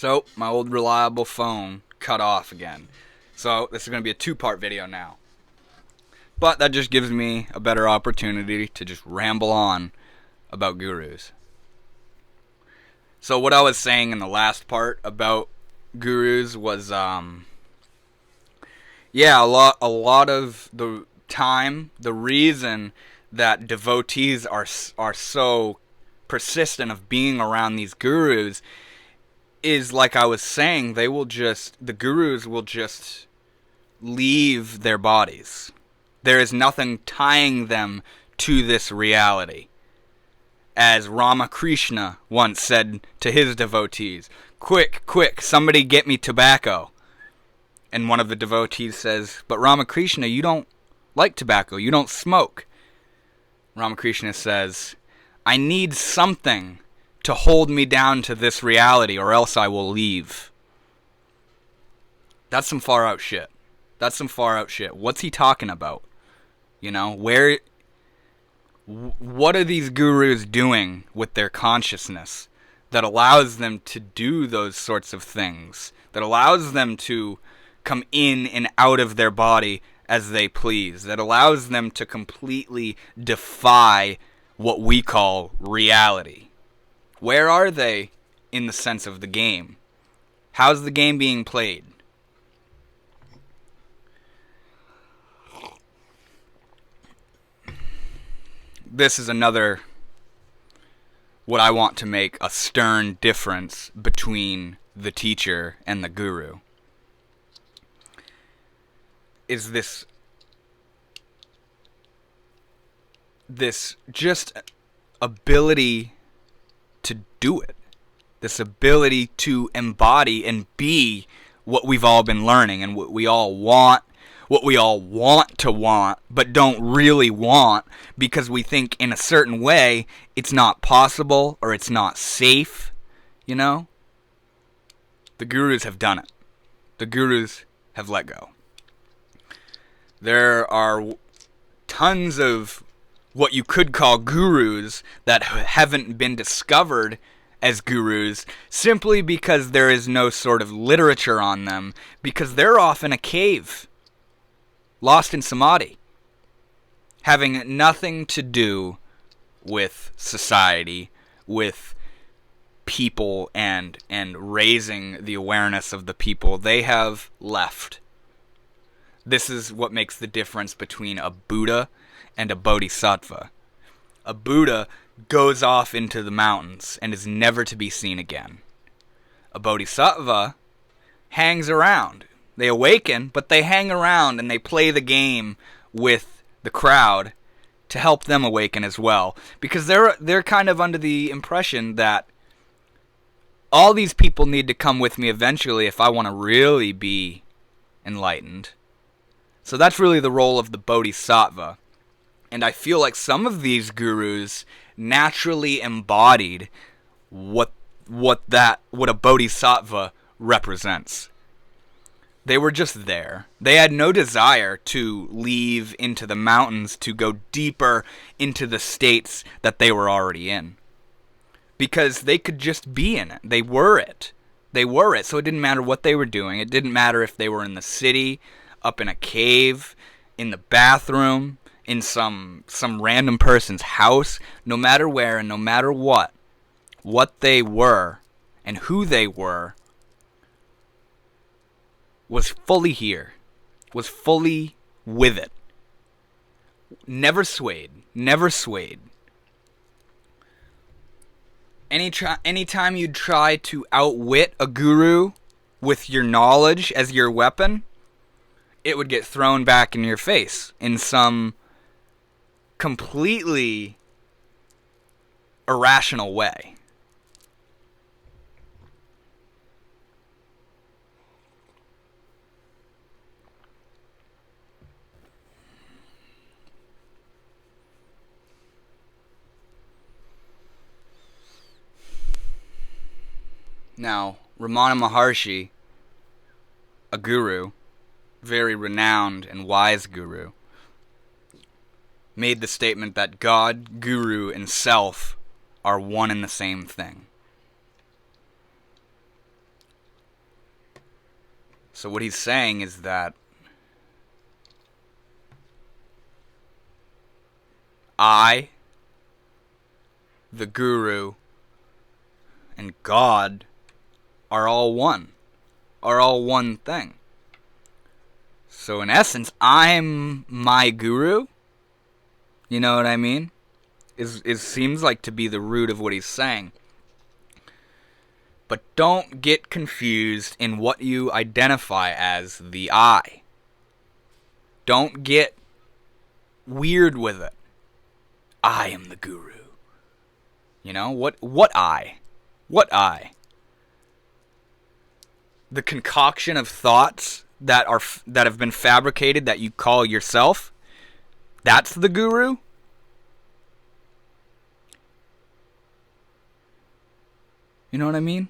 So, my old reliable phone cut off again. So, this is going to be a two-part video now. But that just gives me a better opportunity to just ramble on about gurus. So, what I was saying in the last part about gurus was, a lot of the time, the reason that devotees are so persistent of being around these gurus is, like I was saying, the gurus will just leave their bodies. There is nothing tying them to this reality. As Ramakrishna once said to his devotees, "Quick, quick, somebody get me tobacco." And one of the devotees says, "But Ramakrishna, you don't like tobacco, you don't smoke." Ramakrishna says, "I need something to hold me down to this reality, or else I will leave." That's some far out shit. What's he talking about? What are these gurus doing with their consciousness that allows them to do those sorts of things? That allows them to come in and out of their body as they please? That allows them to completely defy what we call reality? Where are they in the sense of the game? How's the game being played? This is another, what I want to make a stern difference between the teacher and the guru. Is this just ability to do it. This ability to embody and be what we've all been learning and what we all want to want, but don't really want because we think in a certain way it's not possible or it's not safe, The gurus have done it. The gurus have let go. There are tons of what you could call gurus that haven't been discovered as gurus simply because there is no sort of literature on them, because they're off in a cave, lost in samadhi, having nothing to do with society, with people, and raising the awareness of the people. They have left. This is what makes the difference between a Buddha and a bodhisattva. A Buddha goes off into the mountains and is never to be seen again. A bodhisattva hangs around. They awaken, but they hang around and they play the game with the crowd to help them awaken as well. Because they're kind of under the impression that all these people need to come with me eventually if I want to really be enlightened. So that's really the role of the bodhisattva. And I feel like some of these gurus naturally embodied what a bodhisattva represents. They were just there. They had no desire to leave into the mountains to go deeper into the states that they were already in. Because they could just be in it. They were it. So it didn't matter what they were doing. It didn't matter if they were in the city, up in a cave, in the bathroom, in some random person's house. No matter where and no matter what they were and who they were was fully here, was fully with it. Never swayed. Anytime you try to outwit a guru with your knowledge as your weapon, it would get thrown back in your face in some completely irrational way. Now, Ramana Maharshi, a guru, very renowned and wise guru, made the statement that God, guru, and self are one and the same thing. So what he's saying is that I, the Guru, and God are all one thing. So in essence, I'm my Guru. You know what I mean? It seems like to be the root of what he's saying. But don't get confused in what you identify as the I. Don't get weird with it. I am the Guru. You know, what I? What I? The concoction of thoughts that have been fabricated that you call yourself, that's the Guru? You know what I mean?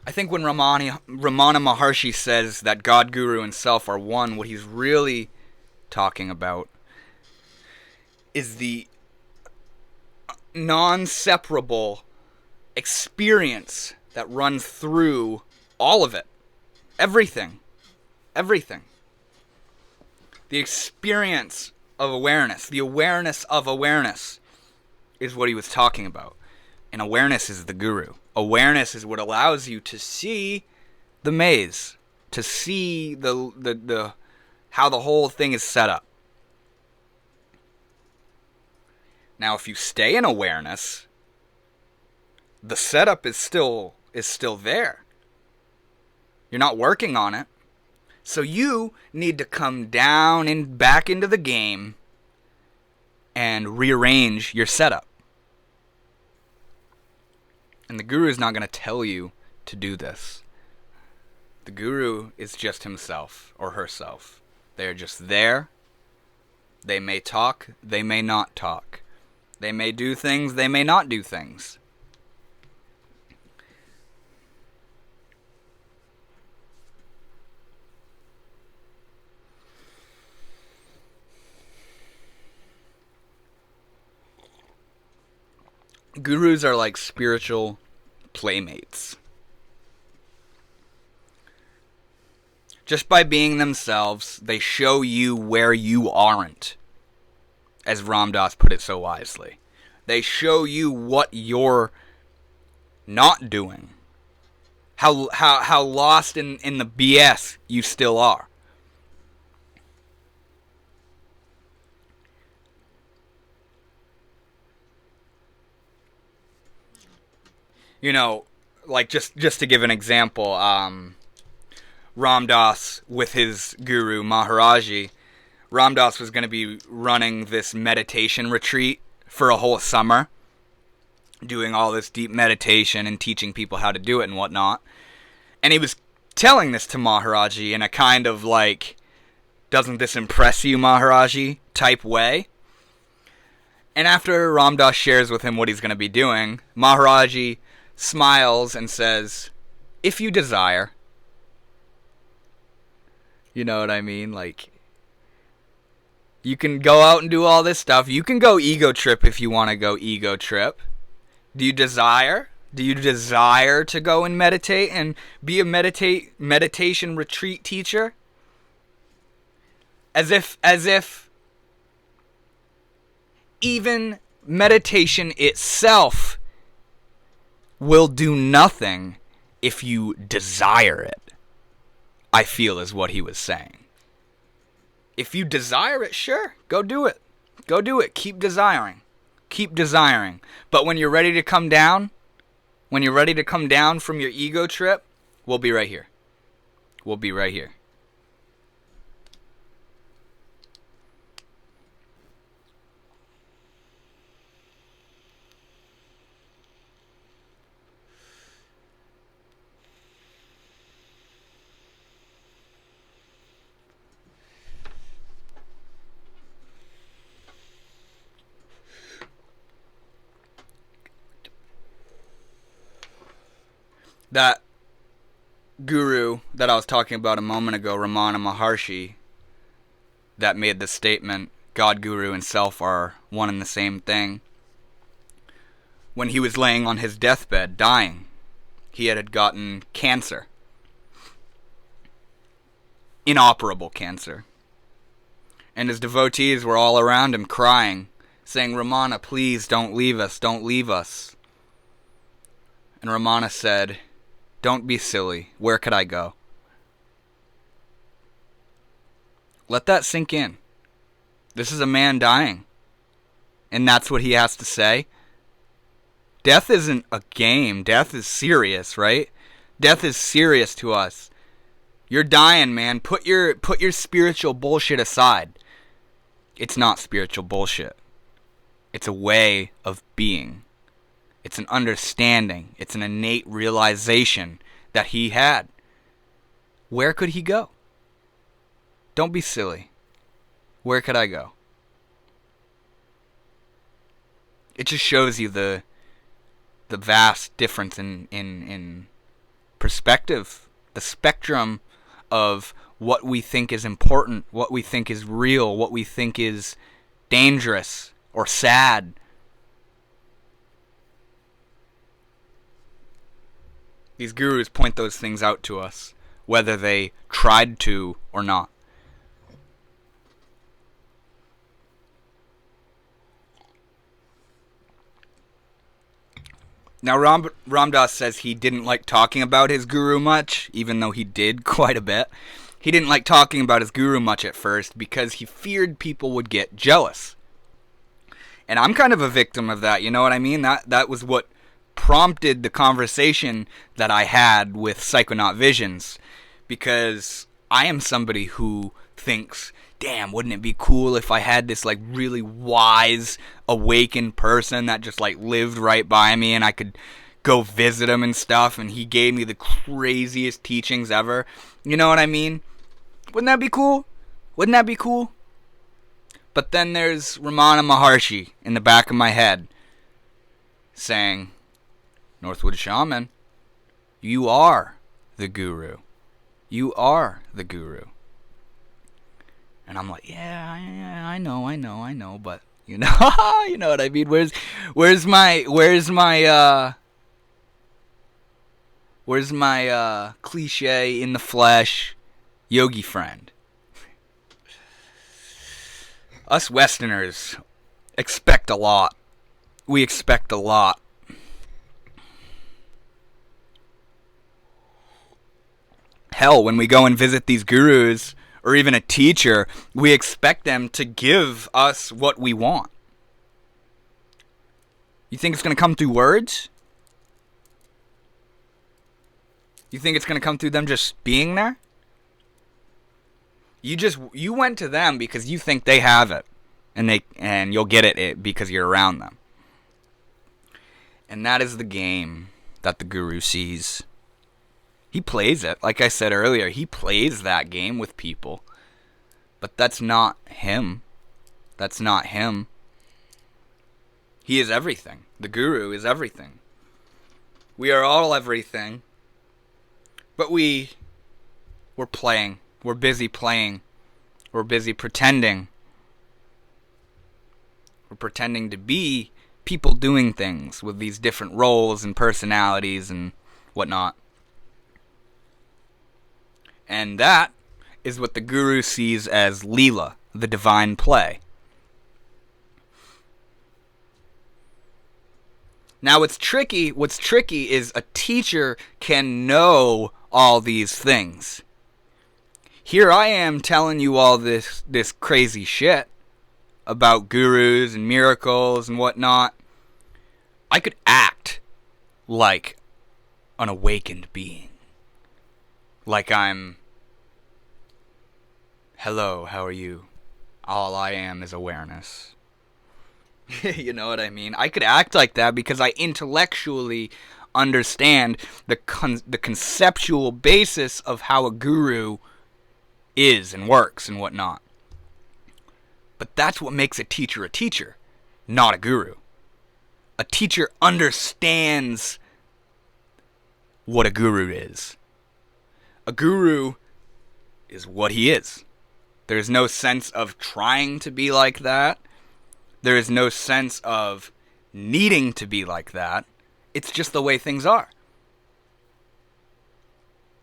I think when Ramana Maharshi says that God, Guru, and Self are one, what he's really talking about is the non-separable experience that runs through all of it. Everything. Everything. The experience of awareness. The awareness of awareness is what he was talking about. And awareness is the Guru. Awareness is what allows you to see the maze. To see the how the whole thing is set up. Now, if you stay in awareness, the setup is still there. You're not working on it. So you need to come down and back into the game and rearrange your setup. And the Guru is not going to tell you to do this. The Guru is just himself or herself. They are just there. They may talk, they may not talk. They may do things, they may not do things. Gurus are like spiritual playmates. Just by being themselves, they show you where you aren't. As Ram Dass put it so wisely. They show you what you're not doing. How lost in the BS you still are. You know, like just to give an example, Ram Dass with his guru Maharaji, Ram Dass was going to be running this meditation retreat for a whole summer, doing all this deep meditation and teaching people how to do it and whatnot. And he was telling this to Maharaji in a kind of like, doesn't this impress you, Maharaji, type way. And after Ram Dass shares with him what he's going to be doing, Maharaji smiles and says, if you desire. You know what I mean? Like, you can go out and do all this stuff. You can go ego trip if you want to go ego trip. Do you desire? Do you desire to go and meditate and be a meditation retreat teacher? As if even meditation itself will do nothing if you desire it, I feel is what he was saying. If you desire it, sure, go do it. Go do it. Keep desiring. Keep desiring. But when you're ready to come down, from your ego trip, we'll be right here. We'll be right here. That guru that I was talking about a moment ago, Ramana Maharshi, that made the statement, God, Guru, and Self are one and the same thing. When he was laying on his deathbed, dying, he had gotten cancer. Inoperable cancer. And his devotees were all around him crying, saying, Ramana, please don't leave us, don't leave us. And Ramana said, don't be silly, where could I go? Let that sink in. This is a man dying. And that's what he has to say. Death isn't a game. Death is serious, right? Death is serious to us. You're dying, man. Put your spiritual bullshit aside. It's not spiritual bullshit. It's a way of being. It's an understanding. It's an innate realization that he had. Where could he go? Don't be silly. Where could I go? It just shows you the vast difference in perspective, the spectrum of what we think is important, what we think is real, what we think is dangerous or sad. These gurus point those things out to us, whether they tried to or not. Now, Ram Dass says he didn't like talking about his guru much, even though he did quite a bit. He didn't like talking about his guru much at first because he feared people would get jealous. And I'm kind of a victim of that, you know what I mean? That was what prompted the conversation that I had with Psychonaut Visions, because I am somebody who thinks, damn, wouldn't it be cool if I had this like really wise, awakened person that just like lived right by me and I could go visit him and stuff and he gave me the craziest teachings ever. You know what I mean? Wouldn't that be cool? Wouldn't that be cool? But then there's Ramana Maharshi in the back of my head saying, Northwood Shaman, you are the guru. You are the guru. And I'm like, yeah, I know, but you know, you know what I mean. Where's my cliche in the flesh yogi friend? Us Westerners expect a lot. We expect a lot. Hell, when we go and visit these gurus, or even a teacher, we expect them to give us what we want. You think it's going to come through words? You think it's going to come through them just being there? You went to them because you think they have it, and you'll get it because you're around them. And that is the game that the guru sees. He plays it. Like I said earlier, he plays that game with people. But that's not him. That's not him. He is everything. The guru is everything. We are all everything. But we're playing. We're busy playing. We're busy pretending. We're pretending to be people doing things with these different roles and personalities and whatnot. And that is what the guru sees as Leela, the divine play. Now what's tricky is a teacher can know all these things. Here I am telling you all this crazy shit about gurus and miracles and whatnot. I could act like an awakened being. Like I'm, hello, how are you? All I am is awareness. You know what I mean? I could act like that because I intellectually understand the conceptual basis of how a guru is and works and whatnot. But that's what makes a teacher, not a guru. A teacher understands what a guru is. A guru is what he is. There's no sense of trying to be like that. There is no sense of needing to be like that. It's just the way things are.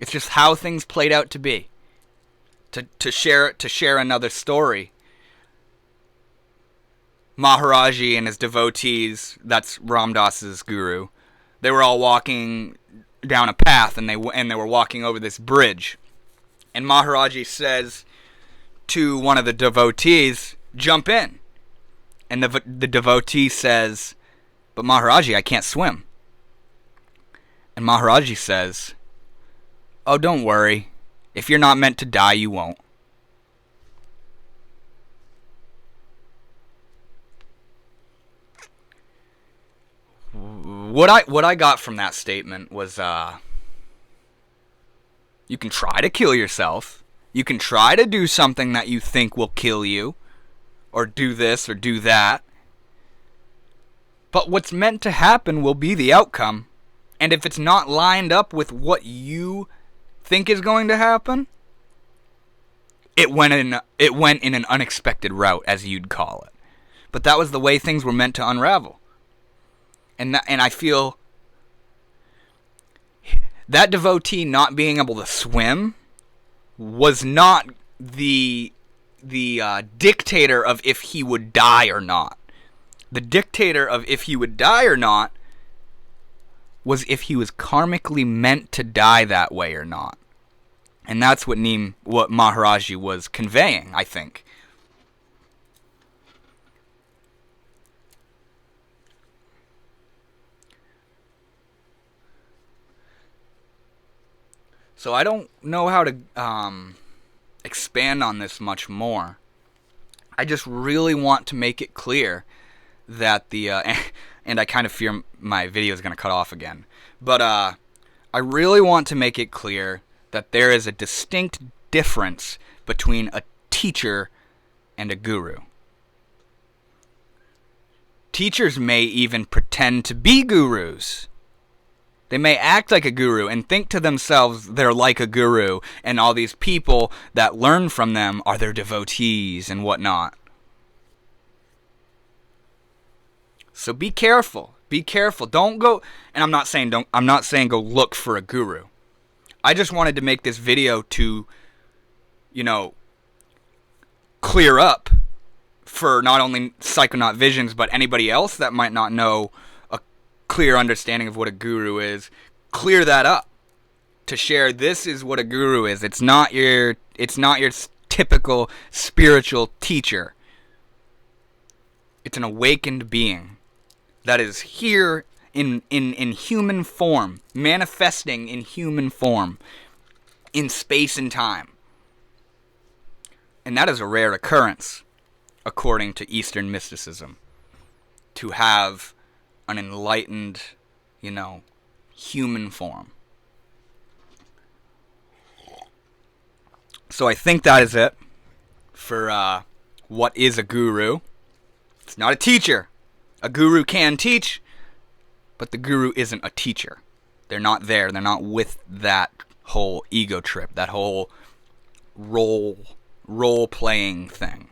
It's just how things played out to be. To share another story, Maharaji and his devotees, that's Ram Dass's guru, they were all walking down a path, and they were walking over this bridge. And Maharaji says to one of the devotees, "Jump in." And the devotee says, "But Maharaji, I can't swim." And Maharaji says, "Oh, don't worry. If you're not meant to die, you won't." What I got from that statement was, you can try to kill yourself. You can try to do something that you think will kill you, or do this or do that. But what's meant to happen will be the outcome. And if it's not lined up with what you think is going to happen, it went in an unexpected route, as you'd call it. But that was the way things were meant to unravel. And I feel that devotee not being able to swim was not the dictator of if he would die or not. The dictator of if he would die or not was if he was karmically meant to die that way or not. And that's what Maharaji was conveying, I think. So I don't know how to expand on this much more. I just really want to make it clear that and I kind of fear my video is going to cut off again. But I really want to make it clear that there is a distinct difference between a teacher and a guru. Teachers may even pretend to be gurus. They may act like a guru and think to themselves they're like a guru, and all these people that learn from them are their devotees and whatnot. So be careful. Be careful. Don't go. And I'm not saying go look for a guru. I just wanted to make this video to, clear up for not only Psychonaut Visions, but anybody else that might not know a clear understanding of what a guru is. Clear that up. To share, this is what a guru is. It's not your typical spiritual teacher. It's an awakened being that is here in human form, manifesting in human form, in space and time. And that is a rare occurrence, according to Eastern mysticism, to have an enlightened, human form. So I think that is it for what is a guru. It's not a teacher. A guru can teach, but the guru isn't a teacher. They're not there. They're not with that whole ego trip, that whole role-playing thing.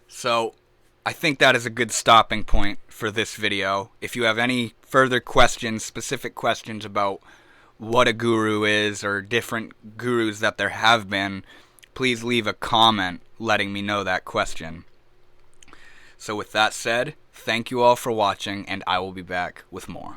So I think that is a good stopping point for this video. If you have any further questions, specific questions about what a guru is or different gurus that there have been, please leave a comment letting me know that question. So with that said, thank you all for watching, and I will be back with more.